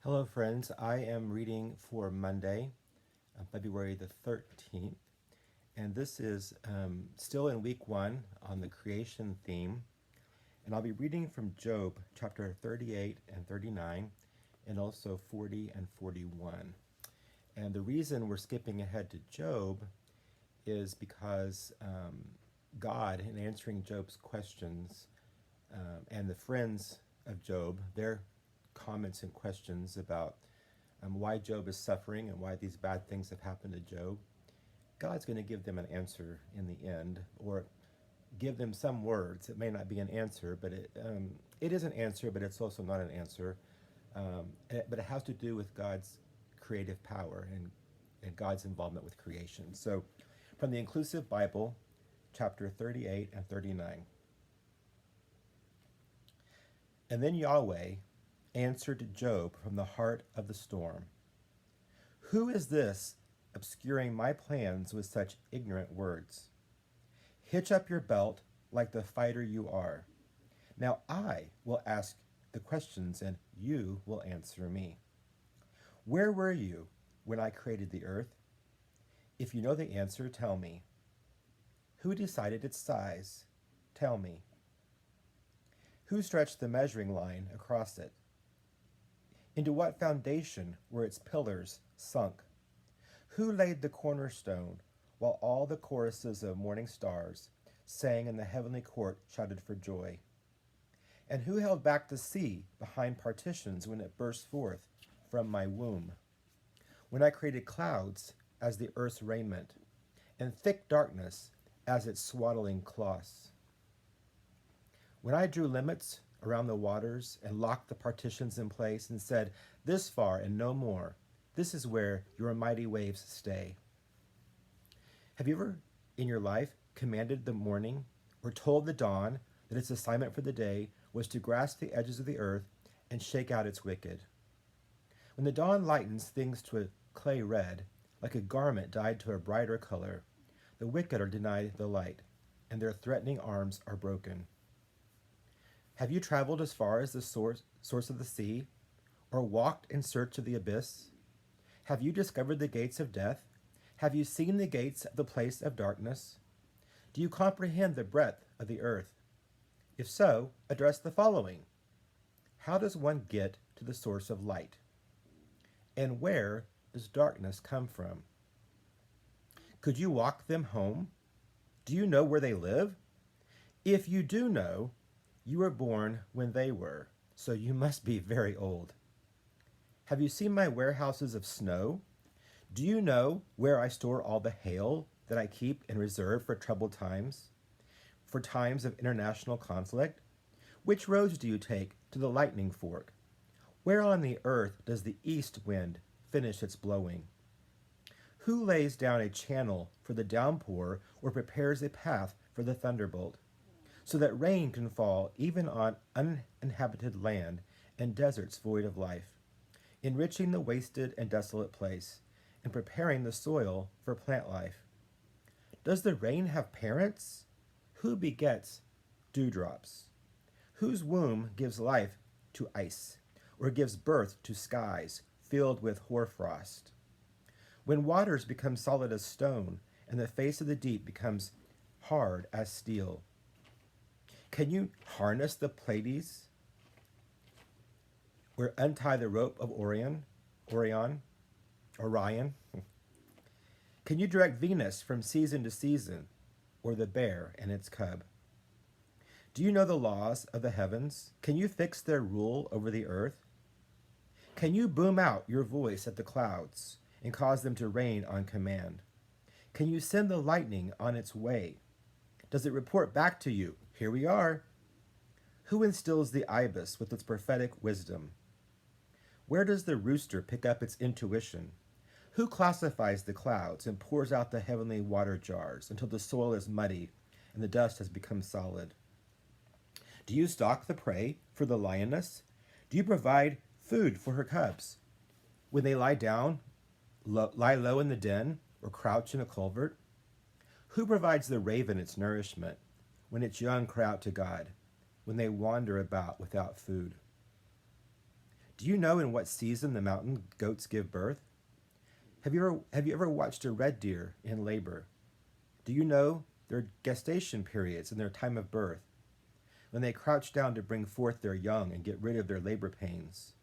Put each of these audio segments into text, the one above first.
Hello, friends. I am reading for Monday, February the 13th, and this is still in week one on the creation theme. And I'll be reading from Job chapter 38 and 39, and also 40 and 41. And the reason we're skipping ahead to Job is because God, in answering Job's questions, and the friends of Job, their comments and questions about why Job is suffering and why these bad things have happened to Job, God's going to give them an answer in the end, or give them some words. It may not be an answer, but it is an answer, but it's also not an answer. But it has to do with God's creative power and God's involvement with creation. So, from the Inclusive Bible, chapter 38 and 39. And then Yahweh answered Job from the heart of the storm. Who is this obscuring my plans with such ignorant words? Hitch up your belt like the fighter you are. Now I will ask the questions and you will answer me. Where were you when I created the earth? If you know the answer, tell me. Who decided its size? Tell me. Who stretched the measuring line across it? Into what foundation were its pillars sunk? Who laid the cornerstone while all the choruses of morning stars sang in the heavenly court shouted for joy? And who held back the sea behind partitions when it burst forth from my womb? When I created clouds as the earth's raiment, and thick darkness as its swaddling cloths. When I drew limits around the waters and locked the partitions in place and said, this far and no more, this is where your mighty waves stay. Have you ever in your life commanded the morning or told the dawn that its assignment for the day was to grasp the edges of the earth and shake out its wicked? When the dawn lightens things to a clay red, like a garment dyed to a brighter color, the wicked are denied the light, and their threatening arms are broken. Have you traveled as far as the source of the sea, or walked in search of the abyss? Have you discovered the gates of death? Have you seen the gates of the place of darkness? Do you comprehend the breadth of the earth? If so, address the following. How does one get to the source of light? And where does darkness come from? Could you walk them home? Do you know where they live? If you do know, you were born when they were, so you must be very old. Have you seen my warehouses of snow? Do you know where I store all the hail that I keep in reserve for troubled times, for times of international conflict? Which roads do you take to the lightning fork? Where on the earth does the east wind finish its blowing? Who lays down a channel for the downpour or prepares a path for the thunderbolt, so that rain can fall even on uninhabited land and deserts void of life, enriching the wasted and desolate place, and preparing the soil for plant life? Does the rain have parents? Who begets dewdrops? Whose womb gives life to ice, or gives birth to skies filled with hoarfrost? When waters become solid as stone, and the face of the deep becomes hard as steel, can you harness the Pleiades or untie the rope of Orion? Can you direct Venus from season to season, or the bear and its cub? Do you know the laws of the heavens? Can you fix their rule over the earth? Can you boom out your voice at the clouds and cause them to rain on command? Can you send the lightning on its way? Does it report back to you, here we are? Who instills the ibis with its prophetic wisdom? Where does the rooster pick up its intuition? Who classifies the clouds and pours out the heavenly water jars until the soil is muddy and the dust has become solid? Do you stalk the prey for the lioness? Do you provide food for her cubs? When they lie low in the den, or crouch in a culvert? Who provides the raven its nourishment when its young cry out to God, when they wander about without food? Do you know in what season the mountain goats give birth? Have you ever watched a red deer in labor? Do you know their gestation periods and their time of birth, when they crouch down to bring forth their young and get rid of their labor pains?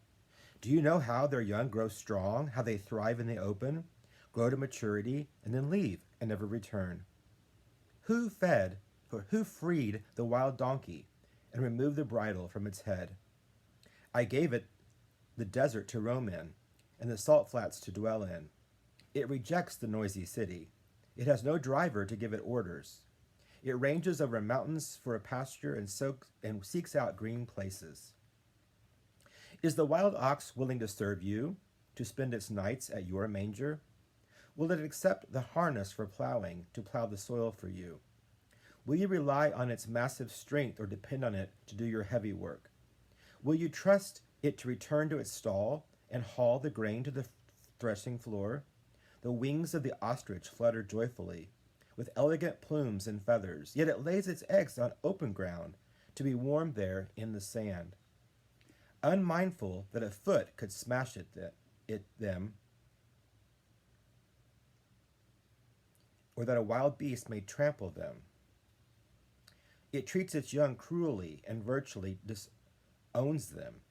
Do you know how their young grow strong, how they thrive in the open, grow to maturity, and then leave and never return? Who freed the wild donkey and removed the bridle from its head? I gave it the desert to roam in, and the salt flats to dwell in. It rejects the noisy city. It has no driver to give it orders. It ranges over mountains for a pasture and seeks out green places. Is the wild ox willing to serve you, to spend its nights at your manger? Will it accept the harness for plowing, to plow the soil for you? Will you rely on its massive strength or depend on it to do your heavy work? Will you trust it to return to its stall and haul the grain to the threshing floor? The wings of the ostrich flutter joyfully, with elegant plumes and feathers, yet it lays its eggs on open ground to be warmed there in the sand. Unmindful that a foot could smash them, or that a wild beast may trample them. It treats its young cruelly and virtually disowns them.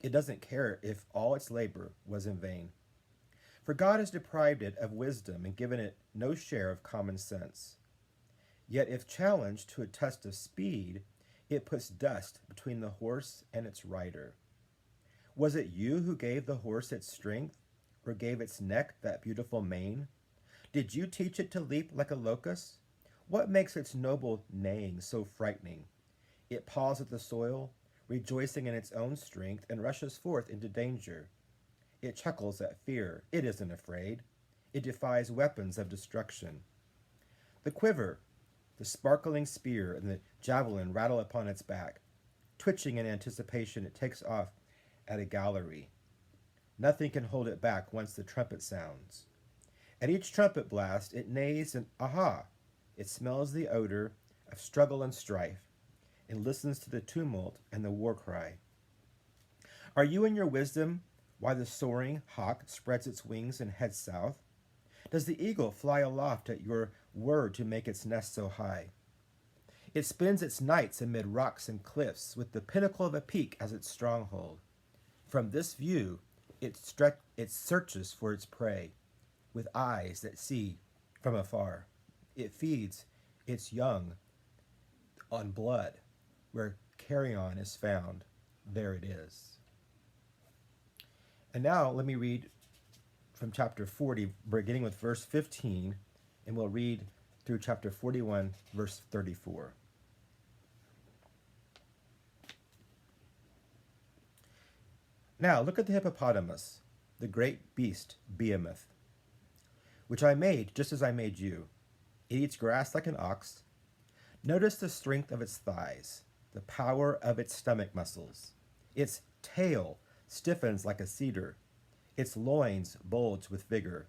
It doesn't care if all its labor was in vain. For God has deprived it of wisdom and given it no share of common sense. Yet if challenged to a test of speed, it puts dust between the horse and its rider. Was it you who gave the horse its strength, or gave its neck that beautiful mane? Did you teach it to leap like a locust? What makes its noble neighing so frightening? It paws at the soil, rejoicing in its own strength, and rushes forth into danger. It chuckles at fear. It isn't afraid. It defies weapons of destruction. The quiver, the sparkling spear, and the javelin rattle upon its back. Twitching in anticipation, it takes off at a gallery. Nothing can hold it back once the trumpet sounds. At each trumpet blast, it neighs and aha! It smells the odor of struggle and strife, and listens to the tumult and the war cry. Are you in your wisdom why the soaring hawk spreads its wings and heads south? Does the eagle fly aloft at your word to make its nest so high? It spends its nights amid rocks and cliffs, with the pinnacle of a peak as its stronghold. From this view, it searches for its prey, with eyes that see from afar. It feeds its young on blood. Where carrion is found, there it is. And now let me read from chapter 40, beginning with verse 15, and we'll read through chapter 41, verse 34. Now look at the hippopotamus, the great beast Behemoth, which I made just as I made you. It eats grass like an ox. Notice the strength of its thighs, the power of its stomach muscles. Its tail stiffens like a cedar. Its loins bulge with vigor.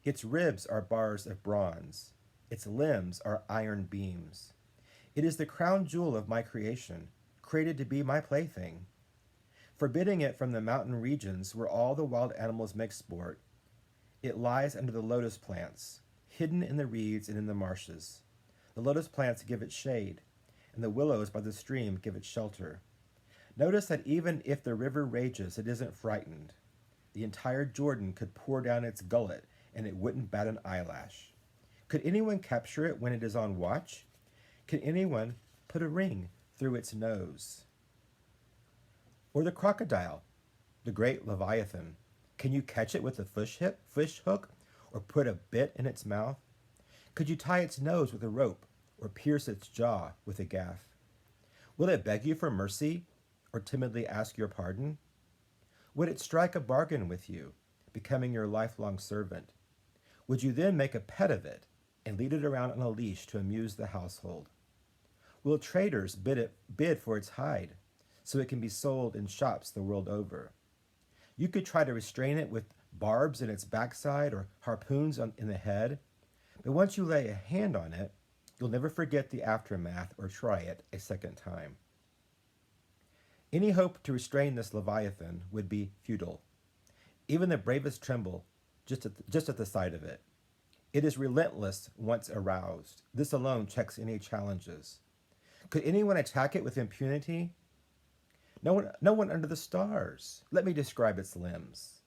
Its ribs are bars of bronze. Its limbs are iron beams. It is the crown jewel of my creation, created to be my plaything. Forbidding it from the mountain regions where all the wild animals make sport, it lies under the lotus plants, hidden in the reeds and in the marshes. The lotus plants give it shade, and the willows by the stream give it shelter. Notice that even if the river rages, it isn't frightened. The entire Jordan could pour down its gullet, and it wouldn't bat an eyelash. Could anyone capture it when it is on watch? Can anyone put a ring through its nose? Or the crocodile, the great Leviathan. Can you catch it with a fish hook, or put a bit in its mouth? Could you tie its nose with a rope, or pierce its jaw with a gaff? Will it beg you for mercy, or timidly ask your pardon? Would it strike a bargain with you, becoming your lifelong servant? Would you then make a pet of it and lead it around on a leash to amuse the household? Will traders bid for its hide, so it can be sold in shops the world over? You could try to restrain it with barbs in its backside or harpoons in the head, but once you lay a hand on it, you'll never forget the aftermath or try it a second time. Any hope to restrain this Leviathan would be futile. Even the bravest tremble just at the sight of it. It is relentless once aroused. This alone checks any challenges. Could anyone attack it with impunity? No one under the stars. Let me describe its limbs,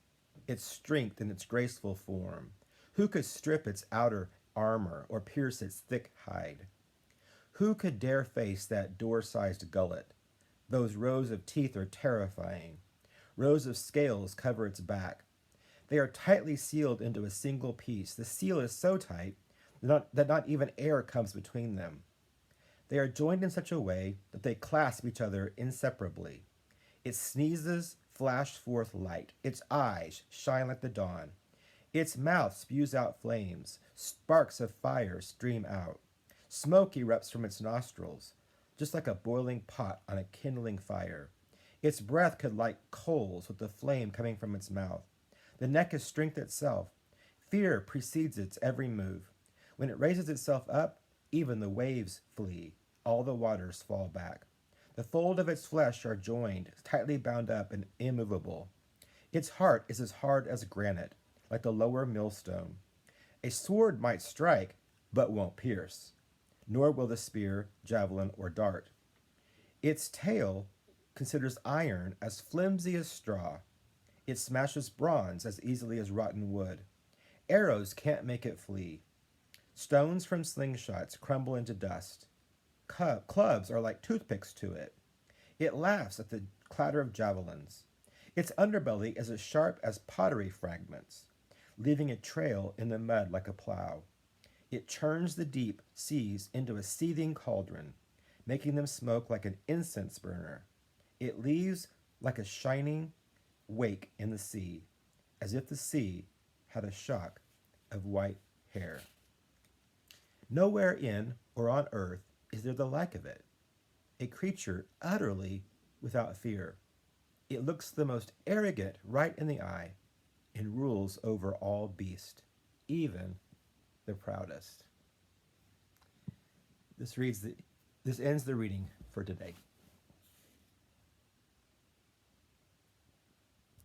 its strength and its graceful form. Who could strip its outer armor or pierce its thick hide? Who could dare face that door-sized gullet? Those rows of teeth are terrifying. Rows of scales cover its back. They are tightly sealed into a single piece. The seal is so tight that not even air comes between them. They are joined in such a way that they clasp each other inseparably. Its sneezes flash forth light. Its eyes shine like the dawn. Its mouth spews out flames. Sparks of fire stream out. Smoke erupts from its nostrils, just like a boiling pot on a kindling fire. Its breath could light coals with the flame coming from its mouth. The neck is strength itself. Fear precedes its every move. When it raises itself up, even the waves flee. All the waters fall back. The fold of its flesh are joined, tightly bound up and immovable. Its heart is as hard as granite, like the lower millstone. A sword might strike, but won't pierce, nor will the spear, javelin, or dart. Its tail considers iron as flimsy as straw. It smashes bronze as easily as rotten wood. Arrows can't make it flee. Stones from slingshots crumble into dust. Clubs are like toothpicks to it. It laughs at the clatter of javelins. Its underbelly is as sharp as pottery fragments, leaving a trail in the mud like a plow. It churns the deep seas into a seething cauldron, making them smoke like an incense burner. It leaves like a shining wake in the sea, as if the sea had a shock of white hair. Nowhere in or on earth is there the like of it, a creature utterly without fear. It looks the most arrogant right in the eye and rules over all beast, even the proudest. This ends the reading for today.